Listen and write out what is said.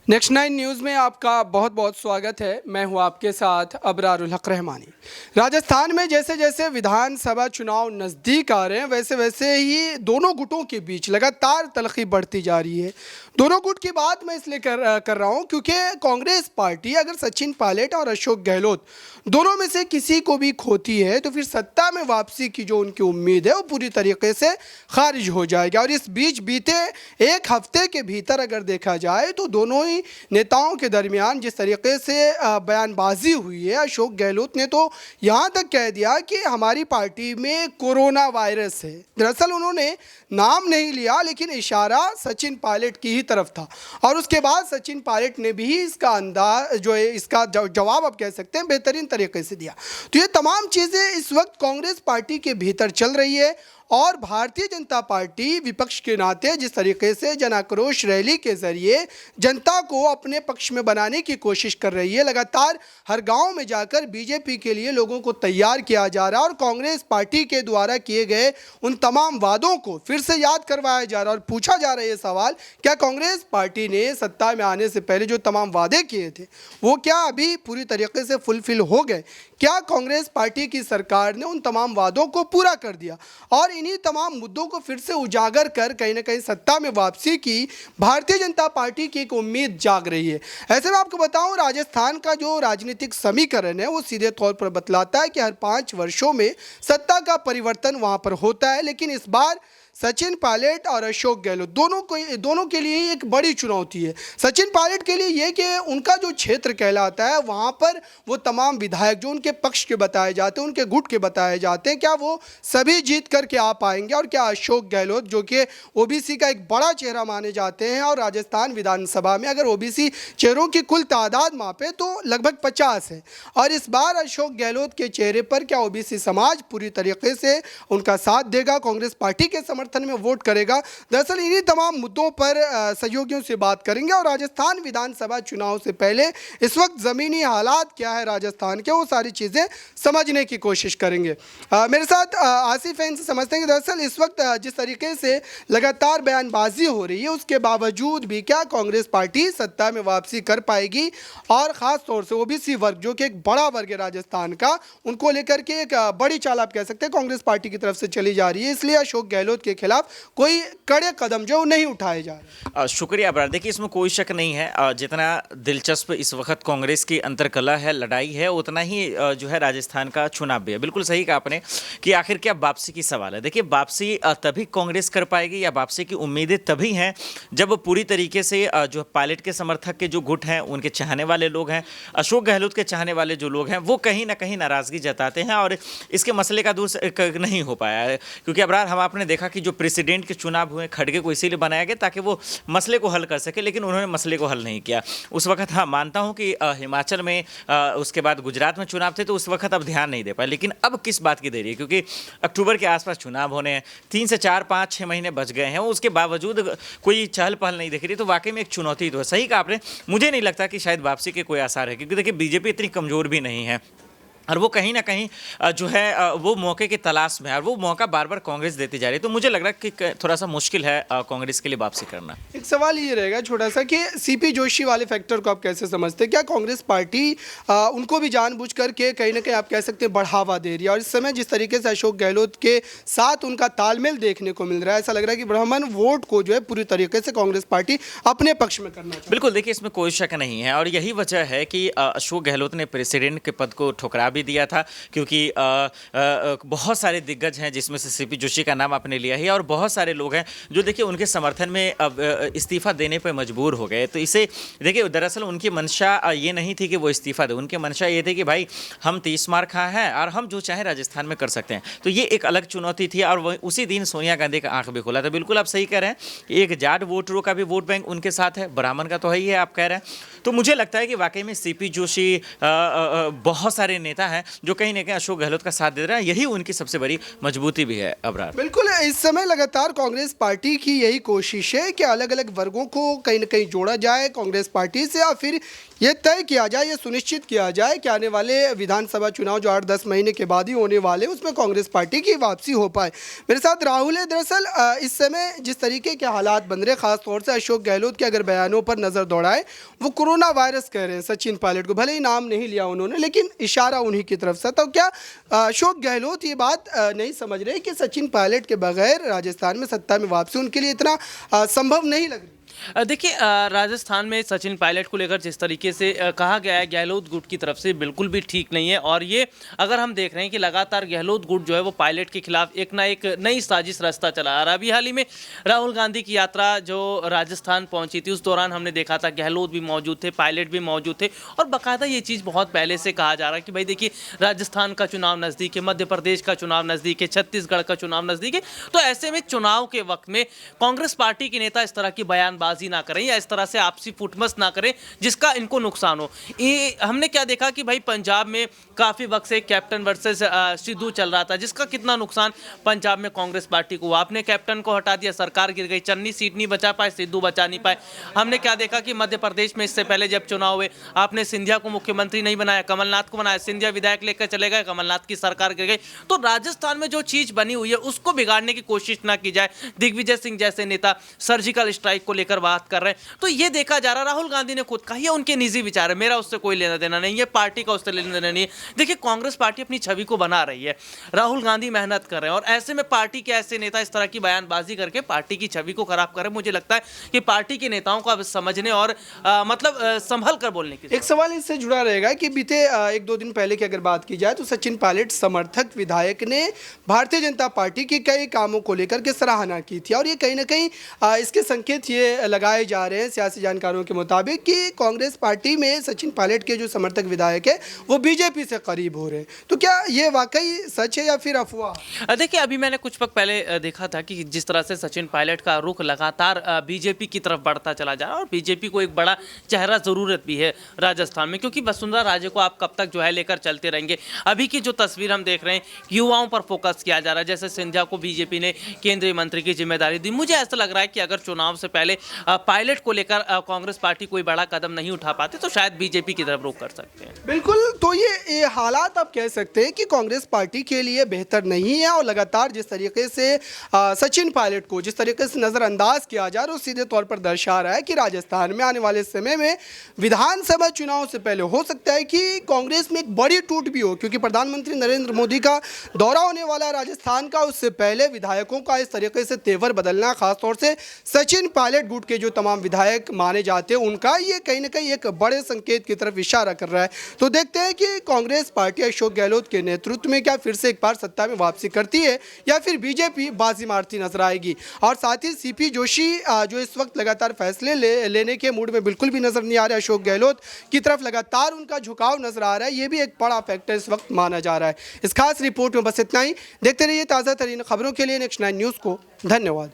Next 9 news में आपका बहुत बहुत स्वागत है। मैं हूं आपके साथ अबरारुल हक रहमानी। राजस्थान में जैसे जैसे विधानसभा चुनाव नज़दीक आ रहे हैं वैसे वैसे ही दोनों गुटों के बीच लगातार तलखी बढ़ती जा रही है। दोनों गुट की बात मैं इसलिए कर रहा हूं क्योंकि कांग्रेस पार्टी अगर सचिन पायलट और अशोक गहलोत दोनों में से किसी को भी खोती है तो फिर सत्ता में वापसी की जो उनकी उम्मीद है वो पूरी तरीके से खारिज हो जाएगी। और इस बीच बीते एक हफ्ते के भीतर अगर देखा जाए तो दोनों ही नेताओं के दरमियान जिस तरीके से बयानबाजी हुई है, अशोक गहलोत ने तो यहाँ तक कह दिया कि हमारी पार्टी में कोरोना वायरस है। दरअसल उन्होंने नाम नहीं लिया लेकिन इशारा सचिन पायलट की ही तरफ था और उसके बाद सचिन पायलट ने भी इसका अंदाज जो है इसका जवाब आप कह सकते हैं बेहतरीन तरीके से दिया। तो ये तमाम चीज़ें इस वक्त कांग्रेस पार्टी के भीतर चल रही है और भारतीय जनता पार्टी विपक्ष के नाते जिस तरीके से जन आक्रोश रैली के जरिए जनता को अपने पक्ष में बनाने की कोशिश कर रही है, लगातार हर गांव में जाकर बीजेपी के लिए लोगों को तैयार किया जा रहा है और कांग्रेस पार्टी के द्वारा किए गए उन तमाम वादों को फिर से याद करवाया जा रहा है और पूछा जा रहा है ये सवाल, क्या कांग्रेस पार्टी ने सत्ता में आने से पहले जो तमाम वादे किए थे वो क्या अभी पूरी तरीके से फुलफिल हो गए? क्या कांग्रेस पार्टी की सरकार ने उन तमाम वादों को पूरा कर दिया? और इन्हीं तमाम मुद्दों को फिर से उजागर कर कहीं ना कहीं सत्ता में वापसी की भारतीय जनता पार्टी की एक उम्मीद जाग रही है। ऐसे में आपको बताऊं, राजस्थान का जो राजनीतिक समीकरण है वो सीधे तौर पर बतलाता है कि हर 5 वर्षों में सत्ता का परिवर्तन वहां पर होता है, लेकिन इस बार सचिन पायलट और अशोक गहलोत दोनों के लिए एक बड़ी चुनौती है। सचिन पायलट के लिए ये कि उनका जो क्षेत्र कहलाता है वहाँ पर वो तमाम विधायक जो उनके पक्ष के बताए जाते हैं, उनके गुट के बताए जाते हैं, क्या वो सभी जीत करके आ पाएंगे? और क्या अशोक गहलोत जो कि ओबीसी का एक बड़ा चेहरा माने जाते हैं और राजस्थान विधानसभा में अगर ओबीसी चेहरों की कुल तादाद मापे तो लगभग 50 है, और इस बार अशोक गहलोत के चेहरे पर क्या ओबीसी समाज पूरी तरीके से उनका साथ देगा, कांग्रेस पार्टी के समर्थन में वोट करेगा? दरअसल इन्हीं तमाम मुद्दों पर सहयोगियों से बात करेंगे और राजस्थान विधानसभा चुनाव से पहले इस वक्त जमीनी हालात क्या है राजस्थान के, वो सारी चीजें समझने की कोशिश करेंगे। मेरे साथ आसिफ हैं, समझते हैं कि दरअसल इस वक्त जिस तरीके से लगातार बयानबाजी हो रही है उसके बावजूद भी क्या कांग्रेस पार्टी सत्ता में वापसी कर पाएगी? और खास तौर से ओबीसी वर्ग जो कि एक बड़ा वर्ग है राजस्थान का, उनको लेकर के एक बड़ी चाल आप कह सकते हैं कांग्रेस पार्टी की तरफ से चली जा रही है, इसलिए अशोक गहलोत के खिलाफ कोई कड़े कदम जो नहीं उठाए जा रहे। शुक्रिया अबरार। देखिए, इसमें कोई शक नहीं है, जितना दिलचस्प इस वक्त कांग्रेस की अंतरकलह है, लड़ाई है, उतना ही जो है राजस्थान का चुनाव भी है। बिल्कुल सही कहा आपने कि आखिर क्या वापसी की सवाल है। देखिए, वापसी तभी कांग्रेस कर पाएगी या वापसी की उम्मीदें तभी हैं जब पूरी तरीके से जो पायलट के समर्थक के जो गुट हैं, उनके चाहने वाले लोग हैं, अशोक गहलोत के चाहने वाले जो लोग हैं, वो कहीं ना कहीं नाराजगी जताते हैं और इसके मसले का दूर नहीं हो पाया है। क्योंकि अबरार, हम आपने देखा कि जो प्रेसिडेंट के चुनाव हुए, खड़गे को इसीलिए बनाया गया ताकि वो मसले को हल कर सके, लेकिन उन्होंने मसले को हल नहीं किया उस वक्त। हाँ, मानता हूं कि हिमाचल में उसके बाद गुजरात में चुनाव थे तो उस वक्त अब ध्यान नहीं दे पाए, लेकिन अब किस बात की देरी है? क्योंकि अक्टूबर के आसपास चुनाव होने हैं, 3 से 4, 5, 6 महीने बच गए हैं, उसके बावजूद कोई चहल पहल नहीं दिख रही, तो वाकई में एक चुनौती तो है। सही कहा आपने, मुझे नहीं लगता कि शायद वापसी के कोई आसार है, क्योंकि देखिए बीजेपी इतनी कमजोर भी नहीं है और वो कहीं ना कहीं जो है वो मौके की तलाश में है और वो मौका बार बार कांग्रेस देती जा रही है। तो मुझे लग रहा है कि थोड़ा सा मुश्किल है कांग्रेस के लिए वापसी करना। एक सवाल ये रहेगा छोटा सा कि सीपी जोशी वाले फैक्टर को आप कैसे समझते हैं? क्या कांग्रेस पार्टी उनको भी जानबूझ करके कहीं ना कहीं आप कह सकते हैं बढ़ावा दे रही है? और इस समय जिस तरीके से अशोक गहलोत के साथ उनका तालमेल देखने को मिल रहा है, ऐसा लग रहा है कि ब्राह्मण वोट को जो है पूरी तरीके से कांग्रेस पार्टी अपने पक्ष में करना चाहिए। बिल्कुल, देखिए इसमें कोई शक नहीं है और यही वजह है कि अशोक गहलोत ने प्रेसिडेंट के पद को ठुकरा भी दिया था, क्योंकि बहुत सारे दिग्गज हैं जिसमें से सीपी जोशी का नाम आपने लिया ही, और बहुत सारे लोग हैं जो देखिए उनके समर्थन में अब इस्तीफा देने पर मजबूर हो गए। तो इसे देखिए, दरअसल उनकी मंशा ये नहीं थी कि वो इस्तीफा दे, उनकी मंशा ये थी कि भाई हम 30 मार खा हैं और हम जो चाहे राजस्थान में कर सकते हैं। तो ये एक अलग चुनौती थी और वह उसी दिन सोनिया गांधी का आंख भी खुला था। बिल्कुल आप सही कह रहे हैं, एक जाट वोटरों का भी वोट बैंक उनके साथ है, ब्राह्मण का तो है ही है, आप कह रहे हैं। तो मुझे लगता है कि वाकई में सीपी जोशी बहुत सारे नेता चेहरा है जो कहीं ना कहीं अशोक गहलोत का साथ दे रहा है, यही उनकी सबसे बड़ी मजबूती भी है अबरार। बिल्कुल, इस समय लगातार कांग्रेस पार्टी की यही कोशिश है कि अलग अलग वर्गों को कहीं ना कहीं जोड़ा जाए कांग्रेस पार्टी से, और फिर ये तय किया जाए, ये सुनिश्चित किया जाए कि आने वाले विधानसभा चुनाव जो 8-10 महीने के बाद ही होने वाले, उसमें कांग्रेस पार्टी की वापसी हो पाए। मेरे साथ राहुल है। दरअसल इस समय जिस तरीके के हालात बन रहे, खासतौर से अशोक गहलोत के अगर बयानों पर नज़र दौड़ाए, वो कोरोना वायरस कह रहे हैं सचिन पायलट को, भले ही नाम नहीं लिया उन्होंने, लेकिन इशारा उन्हीं की तरफ से। तो क्या अशोक गहलोत ये बात नहीं समझ रहे कि सचिन पायलट के बगैर राजस्थान में सत्ता में वापसी उनके लिए इतना संभव नहीं लग रही? देखिए, राजस्थान में सचिन पायलट को लेकर जिस तरीके से कहा गया है गहलोत गुट की तरफ से, बिल्कुल भी ठीक नहीं है। और ये अगर हम देख रहे हैं कि लगातार गहलोत गुट जो है वो पायलट के खिलाफ एक ना एक नई साजिश रास्ता चला आ रहा है। अभी हाल ही में राहुल गांधी की यात्रा जो राजस्थान पहुंची थी, उस दौरान हमने देखा था गहलोत भी मौजूद थे, पायलट भी मौजूद थे, और बाकायदा ये चीज़ बहुत पहले से कहा जा रहा है कि भाई देखिए, राजस्थान का चुनाव नज़दीक है, मध्य प्रदेश का चुनाव नज़दीक है, छत्तीसगढ़ का चुनाव नज़दीक है। तो ऐसे में चुनाव के वक्त में कांग्रेस पार्टी के नेता इस तरह की बयानबाजी ना करें या इस तरह से आपसी फुटमस ना करें जिसका इनको नुकसान हो। ये हमने क्या देखा कि भाई पंजाब में काफी वक्त से कैप्टन वर्सेस सिद्धू चल रहा था, जिसका कितना नुकसान पंजाब में कांग्रेस पार्टी को हुआ। आपने कैप्टन को हटा दिया, सरकार गिर गई, चन्नी सीट नहीं बचा पाए, सिद्धू बचा नहीं पाए। हमने क्या देखा कि मध्य प्रदेश में इससे पहले जब चुनाव हुए, आपने सिंधिया को मुख्यमंत्री नहीं बनाया, कमलनाथ को बनाया, सिंधिया विधायक लेकर चले गए, कमलनाथ की सरकार गिर गई। तो राजस्थान में जो चीज बनी हुई है उसको बिगाड़ने की कोशिश ना की जाए। दिग्विजय सिंह जैसे नेता सर्जिकल स्ट्राइक को लेकर बात कर रहे हैं, तो ये देखा जा रहा। राहुल गांधी ने खुद कहा ये उनके निजी विचार है, मेरा उससे कोई लेना देना नहीं, ये पार्टी का उससे लेना देना नहीं है। देखिए, कांग्रेस पार्टी अपनी छवि को बना रही है, राहुल गांधी मेहनत कर रहे हैं, और ऐसे में पार्टी के ऐसे नेता इस तरह की बयानबाजी करके पार्टी की छवि को खराब कर रहे हैं। मुझे लगता है कि पार्टी के नेताओं को अब समझने और संभल कर बोलने की एक सवाल इससे जुड़ा रहेगा कि बीते 1-2 दिन पहले की अगर बात की जाए तो सचिन पायलट समर्थक विधायक ने भारतीय जनता पार्टी के कई कामों को लेकर के सराहना की थी, और ये कहीं ना कहीं इसके संकेत ये लगाए जा रहे हैं सियासी जानकारों के मुताबिक कि कांग्रेस पार्टी में सचिन पायलट के जो समर्थक विधायक है वो बीजेपी से करीब हो रहे हैं। तो क्या ये वाकई सच है या फिर अफवाह? देखिए, अभी मैंने कुछ वक्त पहले देखा था कि जिस तरह से सचिन पायलट का रुख लगातार बीजेपी की तरफ बढ़ता चला जा रहा है, और बीजेपी को एक बड़ा चेहरा ज़रूरत भी है राजस्थान में, क्योंकि वसुंधरा राजे को आप कब तक जो है लेकर चलते रहेंगे। अभी की जो तस्वीर हम देख रहे हैं, युवाओं पर फोकस किया जा रहा है। जैसे सिंधिया को बीजेपी ने केंद्रीय मंत्री की जिम्मेदारी दी। मुझे ऐसा लग रहा है कि अगर चुनाव से पहले पायलट को लेकर कांग्रेस पार्टी कोई बड़ा कदम नहीं उठा पाती तो शायद बीजेपी की तरफ रुख कर सकते हैं। बिल्कुल, तो ये हालात आप कह सकते हैं कि कांग्रेस पार्टी के लिए बेहतर नहीं है, और लगातार जिस तरीके से सचिन पायलट को जिस तरीके से नज़रअंदाज किया जा रहा है, वो सीधे तौर पर दर्शा रहा है कि राजस्थान में आने वाले समय में विधानसभा चुनाव से पहले हो सकता है कि कांग्रेस में एक बड़ी टूट भी हो, क्योंकि प्रधानमंत्री नरेंद्र मोदी का दौरा होने वाला है राजस्थान का। उससे पहले विधायकों का इस तरीके से तेवर बदलना, खासतौर से सचिन पायलट गुट के जो तमाम विधायक माने जाते हैं उनका, ये कहीं ना कहीं एक बड़े संकेत की तरफ इशारा कर रहा है। तो देखते हैं कि कांग्रेस पार्टी अशोक गहलोत के नेतृत्व में क्या फिर से एक बार सत्ता में वापसी करती है या फिर बीजेपी बाजी मारती नजर आएगी। और साथ ही सीपी जोशी जो इस वक्त लगातार फैसले लेने के मूड में बिल्कुल भी नजर नहीं आ रहा है, अशोक गहलोत की तरफ लगातार उनका झुकाव नजर आ रहा है, ये भी एक बड़ा फैक्टर इस वक्त माना जा रहा है। इस खास रिपोर्ट में बस इतना ही। देखते रहिए ताज़ा तरीन खबरों के लिए नेक्स्ट 9 न्यूज़ को। धन्यवाद।